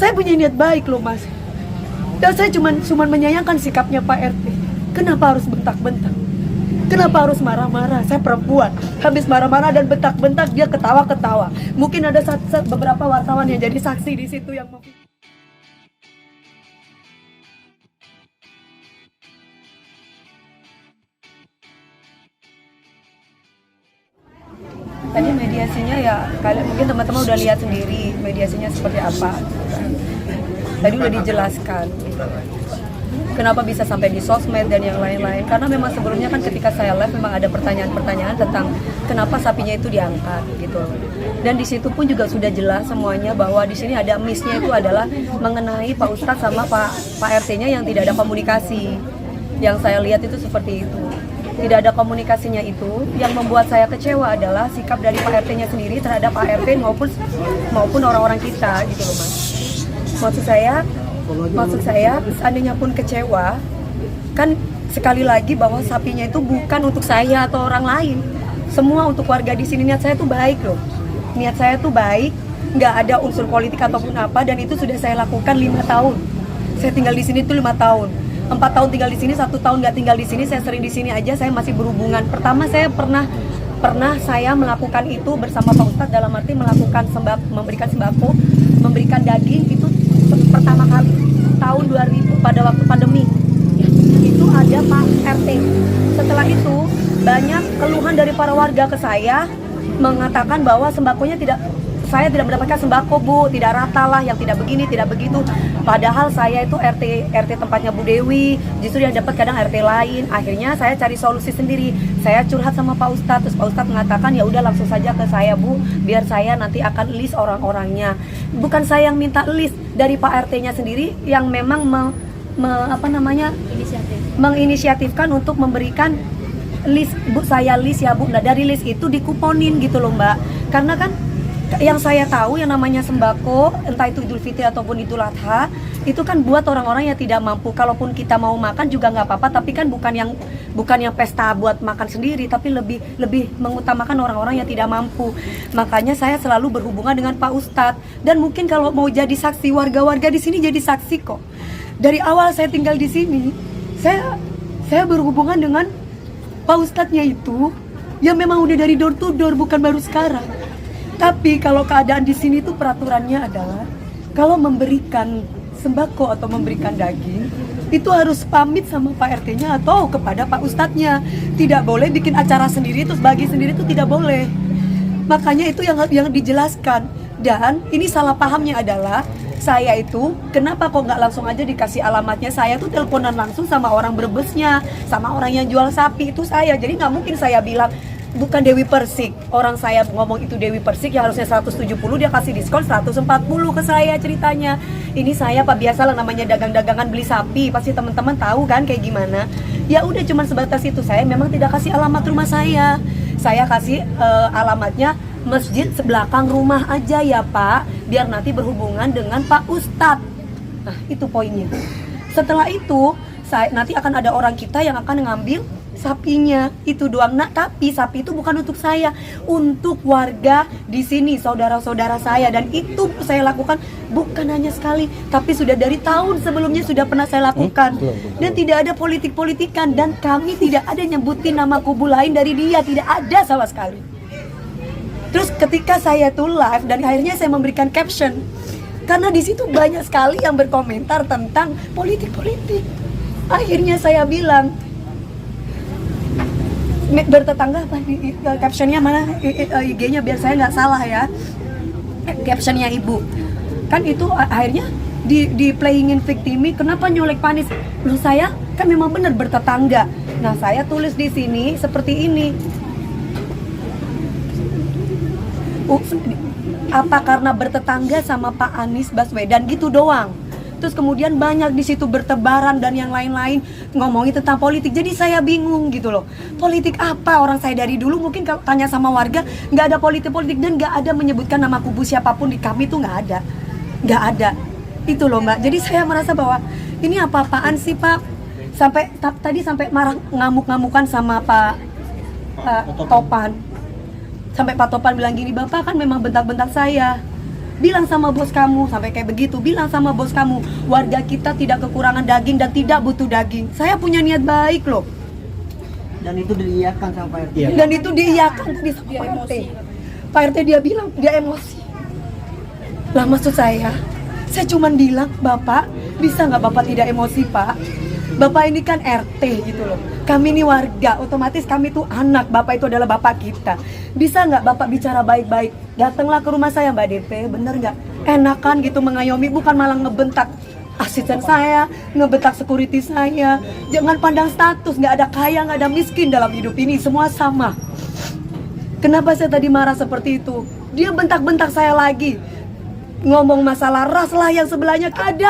Saya punya niat baik loh Mas. Dan saya cuman menyayangkan sikapnya Pak RT. Kenapa harus bentak-bentak? Kenapa harus marah-marah? Saya perempuan. Habis marah-marah dan bentak-bentak dia ketawa-ketawa. Mungkin ada beberapa wartawan yang jadi saksi di situ yang tadi mediasinya ya kalian mungkin teman-teman udah lihat sendiri mediasinya seperti apa. Tadi udah dijelaskan gitu. Kenapa bisa sampai di sosmed dan yang lain-lain, karena memang sebelumnya kan ketika saya live memang ada pertanyaan-pertanyaan tentang kenapa sapinya itu diangkat gitu. Dan di situ pun juga sudah jelas semuanya bahwa di sini ada miss-nya itu adalah mengenai Pak Ustadz sama Pak RT-nya yang tidak ada komunikasi. Yang saya lihat itu seperti itu. Tidak ada komunikasinya itu, yang membuat saya kecewa adalah sikap dari Pak RT-nya sendiri terhadap Pak RT maupun orang-orang kita gitu loh Mas. Maksud saya seandainya pun kecewa, kan sekali lagi bahwa sapinya itu bukan untuk saya atau orang lain. Semua untuk warga di sini. Niat saya tuh baik loh. Niat saya tuh baik, nggak ada unsur politik ataupun apa, dan itu sudah saya lakukan 5 tahun. Saya tinggal di sini tuh 5 tahun. 4 tahun tinggal di sini, 1 tahun nggak tinggal di sini. Saya sering di sini aja, saya masih berhubungan. Pertama saya pernah saya melakukan itu bersama Pak Ustadz, dalam arti melakukan memberikan sembako, memberikan daging itu pertama kali tahun 2000 pada waktu pandemi. Itu ada Pak RT. Setelah itu banyak keluhan dari para warga ke saya mengatakan bahwa sembakonya saya tidak mendapatkan sembako Bu, tidak rata lah, yang tidak begini, tidak begitu. Padahal saya itu RT tempatnya Bu Dewi, justru yang dapat kadang RT lain. Akhirnya saya cari solusi sendiri. Saya curhat sama Pak Ustadz, terus Pak Ustadz mengatakan ya udah langsung saja ke saya Bu, biar saya nanti akan list orang-orangnya. Bukan saya yang minta list, dari Pak RT-nya sendiri yang memang menginisiatifkan untuk memberikan list. Bu, saya list ya Bu. Nah dari list itu dikuponin gitu loh Mbak. Karena kan yang saya tahu yang namanya sembako, entah itu Idul Fitri ataupun Idul Adha, itu kan buat orang-orang yang tidak mampu. Kalaupun kita mau makan juga nggak apa-apa, tapi kan bukan yang pesta buat makan sendiri, tapi lebih mengutamakan orang-orang yang tidak mampu. Makanya saya selalu berhubungan dengan Pak Ustadz, dan mungkin kalau mau jadi saksi, warga-warga di sini jadi saksi kok. Dari awal saya tinggal di sini, saya berhubungan dengan Pak Ustadznya itu yang memang udah dari door to door, bukan baru sekarang. Tapi kalau keadaan di sini tuh peraturannya adalah kalau memberikan sembako atau memberikan daging itu harus pamit sama Pak RT-nya atau kepada Pak Ustadznya. Tidak boleh bikin acara sendiri terus bagi sendiri, itu tidak boleh. Makanya itu yang dijelaskan. Dan ini salah pahamnya adalah saya itu kenapa kok nggak langsung aja dikasih alamatnya. Saya tuh teleponan langsung sama orang Brebesnya, sama orang yang jual sapi itu saya. Jadi nggak mungkin saya bilang bukan Dewi Persik. Orang saya ngomong itu Dewi Persik yang harusnya 170, dia kasih diskon 140 ke saya ceritanya. Ini saya Pak, biasalah namanya dagang-dagangan beli sapi, pasti teman-teman tahu kan kayak gimana. Ya udah cuman sebatas itu. Saya memang tidak kasih alamat rumah saya. Saya kasih alamatnya masjid sebelakang rumah aja ya Pak, biar nanti berhubungan dengan Pak Ustadz. Nah, itu poinnya. Setelah itu, nanti akan ada orang kita yang akan ngambil sapinya, itu doang. Nah, tapi sapi itu bukan untuk saya, untuk warga di sini, saudara-saudara saya. Dan itu saya lakukan bukan hanya sekali, tapi sudah dari tahun sebelumnya sudah pernah saya lakukan. Dan tidak ada politik-politikan, dan kami tidak ada nyebutin nama kubu lain dari dia, tidak ada sama sekali. Terus ketika saya tuh live dan akhirnya saya memberikan caption, karena di situ banyak sekali yang berkomentar tentang politik-politik. Akhirnya saya bilang, bertetangga apa captionnya mana, IG-nya biar saya nggak salah ya, captionnya ibu kan itu akhirnya di playingin victimi, kenapa nyolek Panis. Loh, saya kan memang benar bertetangga. Nah, saya tulis di sini seperti ini, apa karena bertetangga sama Pak Anies Baswedan gitu doang. Terus kemudian banyak di situ bertebaran dan yang lain-lain ngomongin tentang politik. Jadi saya bingung gitu loh. Politik apa? Orang saya dari dulu mungkin kalau tanya sama warga nggak ada politik-politik, dan nggak ada menyebutkan nama kubu siapapun di kami tuh nggak ada. Itu loh Mbak. Jadi saya merasa bahwa ini apa-apaan sih Pak? Tadi sampai marah ngamuk-ngamukan sama Pak Topan. Sampai Pak Topan bilang gini, Bapak kan memang bentak-bentak saya. bilang sama bos kamu, sampai kayak begitu, bilang sama bos kamu, warga kita tidak kekurangan daging dan tidak butuh daging. Saya punya niat baik loh. Dan itu diiyakan sama Pak RT. Dan itu diiyakan tadi sama Pak RT. Pak RT dia bilang dia emosi. Lah maksud saya cuman bilang, Bapak bisa nggak Bapak tidak emosi Pak? Bapak ini kan RT gitu loh. Kami ini warga, otomatis kami itu anak. Bapak itu adalah bapak kita. Bisa nggak Bapak bicara baik-baik? Datanglah ke rumah saya Mbak DP, bener nggak? Enakan gitu mengayomi, bukan malah ngebentak asisten saya, ngebentak security saya. Jangan pandang status, nggak ada kaya, nggak ada miskin dalam hidup ini, semua sama. Kenapa saya tadi marah seperti itu? Dia bentak-bentak saya lagi. Ngomong masalah ras lah yang sebelahnya gak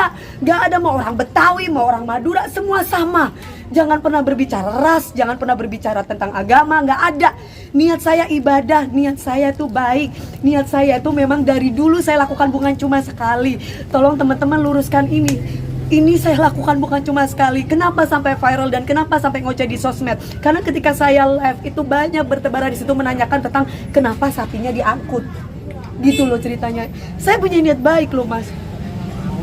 ada mau orang Betawi, mau orang Madura, semua sama. Jangan pernah berbicara ras, jangan pernah berbicara tentang agama, gak ada. Niat saya ibadah, niat saya itu baik, niat saya itu memang dari dulu saya lakukan bukan cuma sekali. Tolong teman-teman luruskan ini. Ini saya lakukan bukan cuma sekali. Kenapa sampai viral dan kenapa sampai ngoceh di sosmed? Karena ketika saya live itu banyak bertebaran di situ menanyakan tentang kenapa sapinya diangkut. Gitu loh ceritanya. Saya punya niat baik loh mas.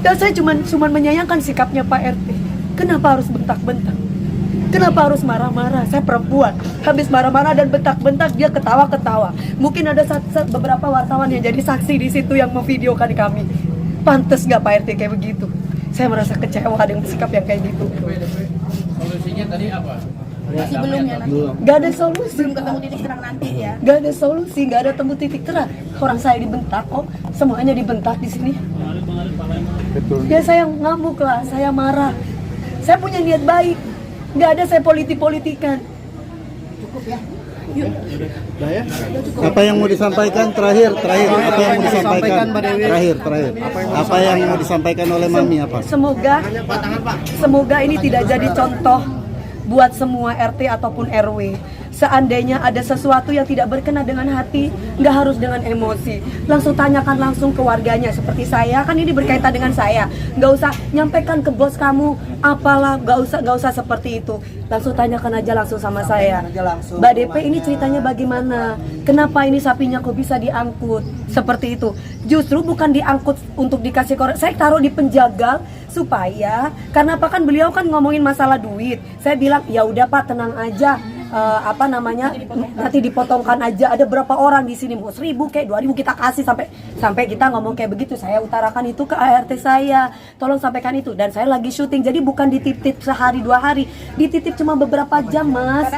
Dan saya cuman menyayangkan sikapnya Pak RT. Kenapa harus bentak-bentak? Kenapa harus marah-marah? Saya perempuan. Habis marah-marah dan bentak-bentak dia ketawa-ketawa. Mungkin ada beberapa wartawan yang jadi saksi di situ yang memvideokan kami. Pantes nggak Pak RT kayak begitu? Saya merasa kecewa dengan sikap yang kayak gitu. Solusinya tadi apa? Masih belum ya nanti. Gak ada solusi. Belum ketemu titik terang nanti ya. Gak ada solusi, gak ada temu titik terang. Orang saya dibentak kok, semuanya dibentak di sini. Betul. Ya saya ngamuk lah, saya marah. Saya punya niat baik. Gak ada saya politik-politikan. Cukup ya. Udah ya? Apa yang mau disampaikan terakhir? Apa yang mau disampaikan? Terakhir. Apa yang mau disampaikan oleh Mami apa? Semoga ini tidak jadi contoh buat semua RT ataupun RW. Seandainya ada sesuatu yang tidak berkenan dengan hati, nggak harus dengan emosi. Langsung tanyakan langsung ke warganya. Seperti saya, kan ini berkaitan dengan saya. Nggak usah nyampaikan ke bos kamu, apalah, nggak usah seperti itu. Langsung tanyakan aja langsung sama saya. Mbak DP ini ceritanya bagaimana? Kenapa ini sapinya kok bisa diangkut? Seperti itu. Justru bukan diangkut untuk dikasih korek. Saya taruh di penjagal supaya, karena apa kan beliau kan ngomongin masalah duit. Saya bilang ya udah Pak tenang aja. Nanti dipotongkan aja. Ada berapa orang di sini, mau 1000 kayak 2000 kita kasih, sampai kita ngomong kayak begitu. Saya utarakan itu ke ART saya, tolong sampaikan itu. Dan saya lagi syuting, jadi bukan dititip sehari 2 hari, dititip cuma beberapa jam mas.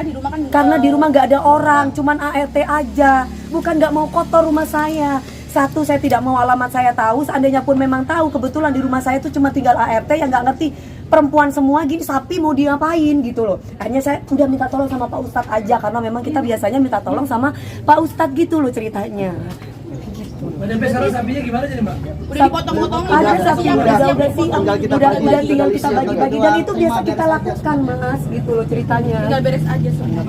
Karena di rumah nggak ada orang, cuman ART aja. Bukan nggak mau kotor rumah saya. Satu, saya tidak mau alamat saya tahu. Seandainya pun memang tahu, kebetulan di rumah saya itu cuma tinggal ART yang nggak ngerti. Perempuan semua gini, sapi mau diapain gitu loh. Akhirnya saya udah minta tolong sama Pak Ustadz aja, karena memang kita biasanya minta tolong sama Pak Ustadz gitu loh ceritanya. Mbak DP sekarang sapinya gimana jadi Mbak? Udah dipotong-potong. Ada sapi udah tinggal kita bagi-bagi dan itu biasa kita lakukan mas gitu loh ceritanya. Tinggal beres aja semua.